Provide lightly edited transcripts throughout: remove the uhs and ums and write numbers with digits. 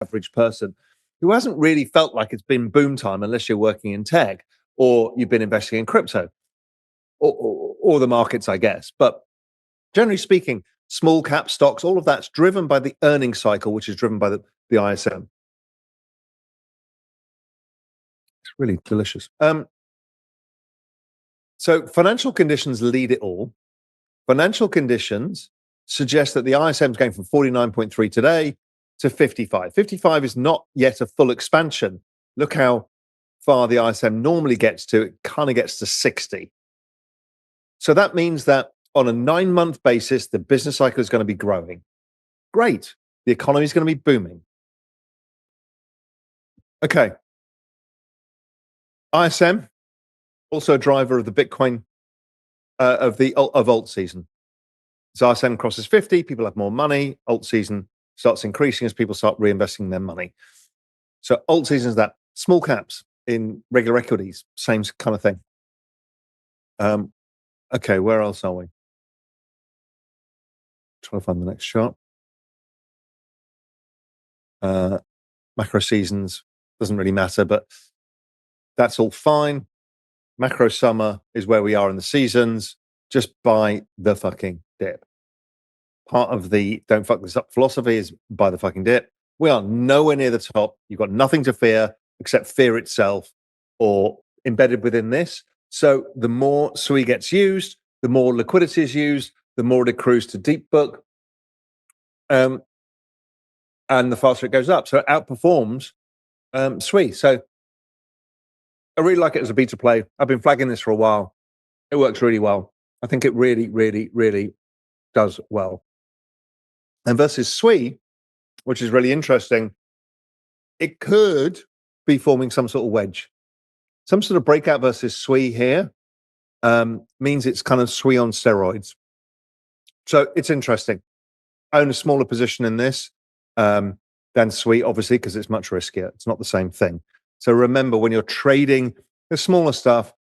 average person who hasn't really felt like it's been boom time unless you're working in tech or you've been investing in crypto or the markets, I guess. But generally speaking, small cap stocks, all of that's driven by the earnings cycle, which is driven by the ISM. It's really delicious. So financial conditions lead it all. Financial conditions suggest that the ISM is going from 49.3 today to 55. 55 is not yet a full expansion. Look how far the ISM normally gets to. It kind of gets to 60. So that means that on a 9-month basis, the business cycle is going to be growing. Great. The economy is going to be booming. Okay. ISM, also a driver of the Bitcoin, of alt season. As ISM crosses 50, people have more money. Alt season starts increasing as people start reinvesting their money. So alt season is that. Small caps in regular equities, same kind of thing. Okay, where else are we? Trying to find the next chart. Macro seasons doesn't really matter, but that's all fine. Macro summer is where we are in the seasons. Just buy the fucking dip. Part of the don't fuck this up philosophy is buy the fucking dip. We are nowhere near the top. You've got nothing to fear except fear itself or embedded within this. So the more SUI gets used, the more liquidity is used, the more it accrues to deep book, and the faster it goes up. So it outperforms SUI. So I really like it as a beta play. I've been flagging this for a while. It works really well. I think it really, really, really does well. And versus SUI, which is really interesting, it could be forming some sort of wedge. Some sort of breakout versus SUI here means it's kind of SUI on steroids. So it's interesting. I own a smaller position in this than SUI, obviously, because it's much riskier. It's not the same thing. So remember, when you're trading the smaller stuff,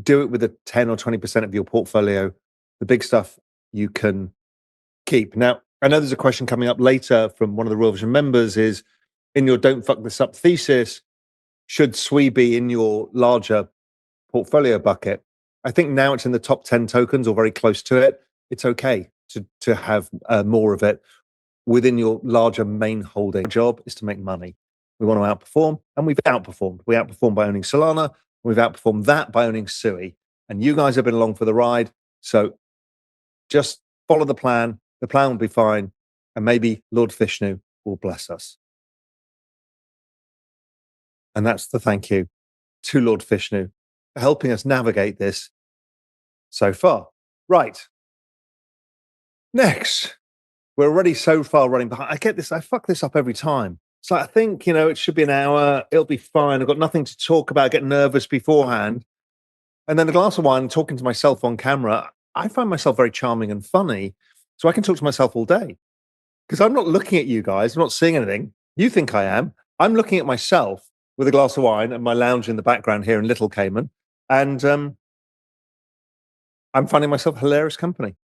do it with a 10 or 20% of your portfolio. The big stuff you can keep. Now, I know there's a question coming up later from one of the Royal Vision members is, in your don't fuck this up thesis, should SUI be in your larger portfolio bucket? I think now it's in the top 10 tokens or very close to it. It's okay to have more of it within your larger main holding. Our job is to make money. We want to outperform, and we've outperformed. We outperformed by owning Solana. We've outperformed that by owning SUI. And you guys have been along for the ride. So just follow the plan. The plan will be fine. And maybe Lord Vishnu will bless us. And that's the thank you to Lord Vishnu for helping us navigate this so far. Right. Next, we're already so far running behind. I get this. I fuck this up every time. It's like, I think, it should be an hour. It'll be fine. I've got nothing to talk about. I get nervous beforehand. And then a glass of wine, talking to myself on camera, I find myself very charming and funny. So I can talk to myself all day. Because I'm not looking at you guys. I'm not seeing anything. You think I am. I'm looking at myself with a glass of wine and my lounge in the background here in Little Cayman. And I'm finding myself hilarious company.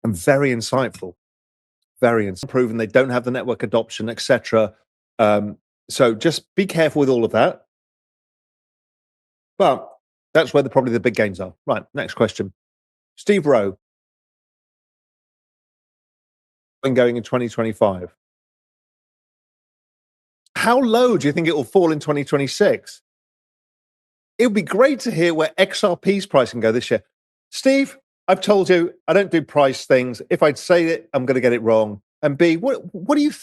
And very insightful. Very proven they don't have the network adoption, etc. So just be careful with all of that. But that's where probably the big gains are. Right, next question. Steve Rowe. Going in 2025. How low do you think it will fall in 2026? It would be great to hear where XRP's price can go this year. Steve, I've told you I don't do price things. If I'd say it, I'm going to get it wrong. And B, what are you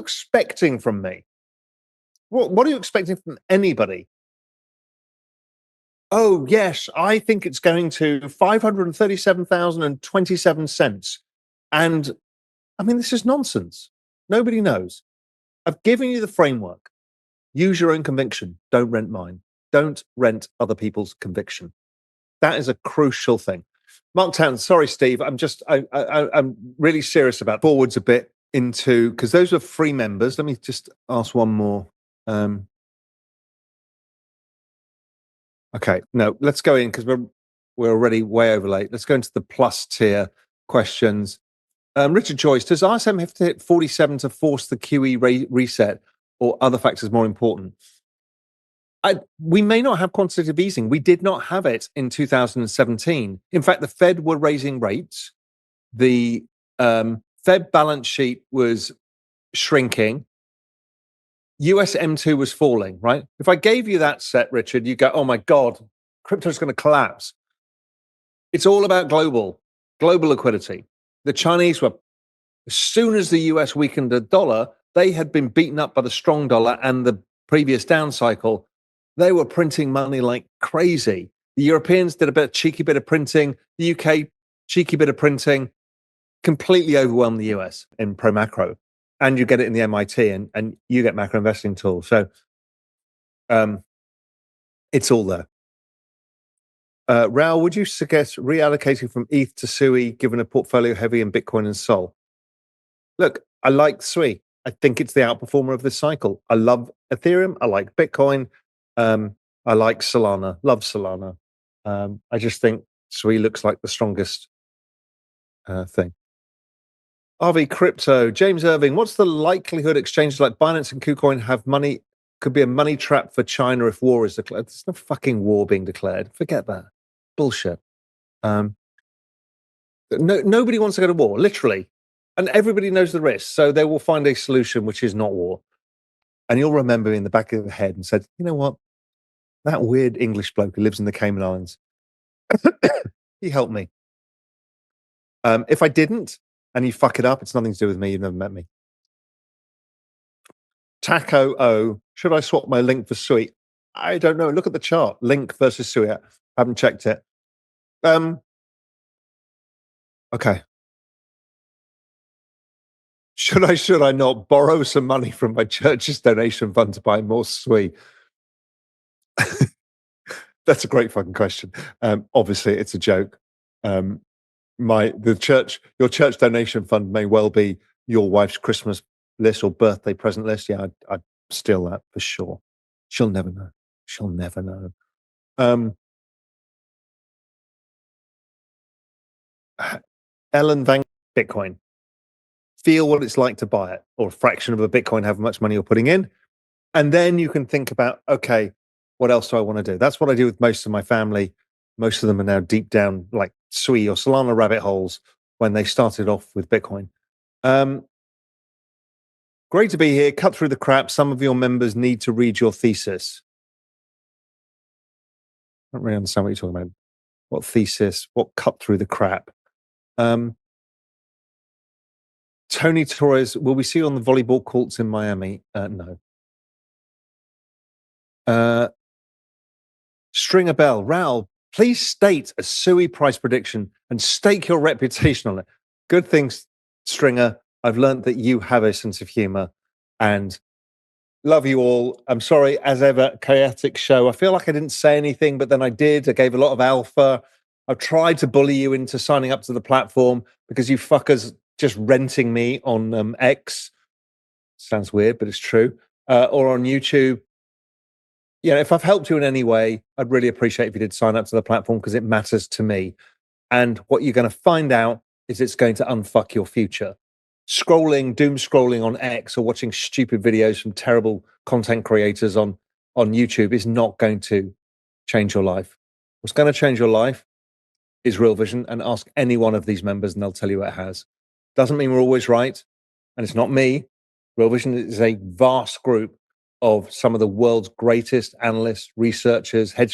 expecting from me? What are you expecting from anybody? Oh yes, I think it's going to 537,027 cents. And I mean, this is nonsense. Nobody knows. I've given you the framework. Use your own conviction. Don't rent mine. Don't rent other people's conviction. That is a crucial thing. Mark Town, sorry, Steve. I'm really serious about forwards a bit into, because those were free members. Let me just ask one more. Okay, no, let's go in because we're already way over late. Let's go into the plus tier questions. Richard Joyce, does RSM have to hit 47 to force the QE reset, or other factors more important? We may not have quantitative easing. We did not have it in 2017. In fact, the Fed were raising rates. The Fed balance sheet was shrinking. US M2 was falling, right? If I gave you that set, Richard, you go, oh my God, crypto's going to collapse. It's all about global liquidity. The Chinese were, as soon as the US weakened the dollar, they had been beaten up by the strong dollar and the previous down cycle. They were printing money like crazy. The Europeans did a cheeky bit of printing. The UK, cheeky bit of printing, completely overwhelmed the US in pro macro. And you get it in the MIT, and you get macro investing tools. So it's all there. Raoul, would you suggest reallocating from ETH to SUI given a portfolio heavy in Bitcoin and Sol? Look, I like SUI. I think it's the outperformer of this cycle. I love Ethereum. I like Bitcoin. I like Solana. Love Solana. I just think SUI looks like the strongest thing. RV Crypto, James Irving, what's the likelihood exchanges like Binance and KuCoin have money, could be a money trap for China if war is declared? There's no fucking war being declared. Forget that. Bullshit. Nobody wants to go to war, literally. And everybody knows the risks. So they will find a solution which is not war. And you'll remember in the back of the head and said, you know what? That weird English bloke who lives in the Cayman Islands, he helped me. If I didn't, and you fuck it up, it's nothing to do with me. You've never met me. Taco O, should I swap my link for SUI? I don't know. Look at the chart. Link versus SUI. I haven't checked it. Okay. Should I not borrow some money from my church's donation fund to buy more SUI? That's a great fucking question. Obviously, it's a joke. Your church donation fund may well be your wife's Christmas list or birthday present list. Yeah, I'd steal that for sure. She'll never know. She'll never know. Ellen Van Bitcoin. Feel what it's like to buy it, or a fraction of a Bitcoin, however much money you're putting in. And then you can think about, okay, what else do I want to do? That's what I do with most of my family. Most of them are now deep down like SUI or Solana rabbit holes when they started off with Bitcoin. Great to be here. Cut through the crap. Some of your members need to read your thesis. I don't really understand what you're talking about. What thesis? What cut through the crap? Tony Torres, will we see you on the volleyball courts in Miami? No. Stringer Bell, Raoul, please state a SUI price prediction and stake your reputation on it. Good things, Stringer. I've learned that you have a sense of humor and love you all. I'm sorry, as ever, chaotic show. I feel like I didn't say anything, but then I did. I gave a lot of alpha. I've tried to bully you into signing up to the platform because you fuckers just renting me on X. Sounds weird, but it's true. Or on YouTube. Yeah, if I've helped you in any way, I'd really appreciate if you did sign up to the platform because it matters to me. And what you're going to find out is it's going to unfuck your future. Doom scrolling on X or watching stupid videos from terrible content creators on YouTube is not going to change your life. What's going to change your life is Real Vision, and ask any one of these members and they'll tell you it has. Doesn't mean we're always right. And it's not me. Real Vision is a vast group of some of the world's greatest analysts, researchers, hedge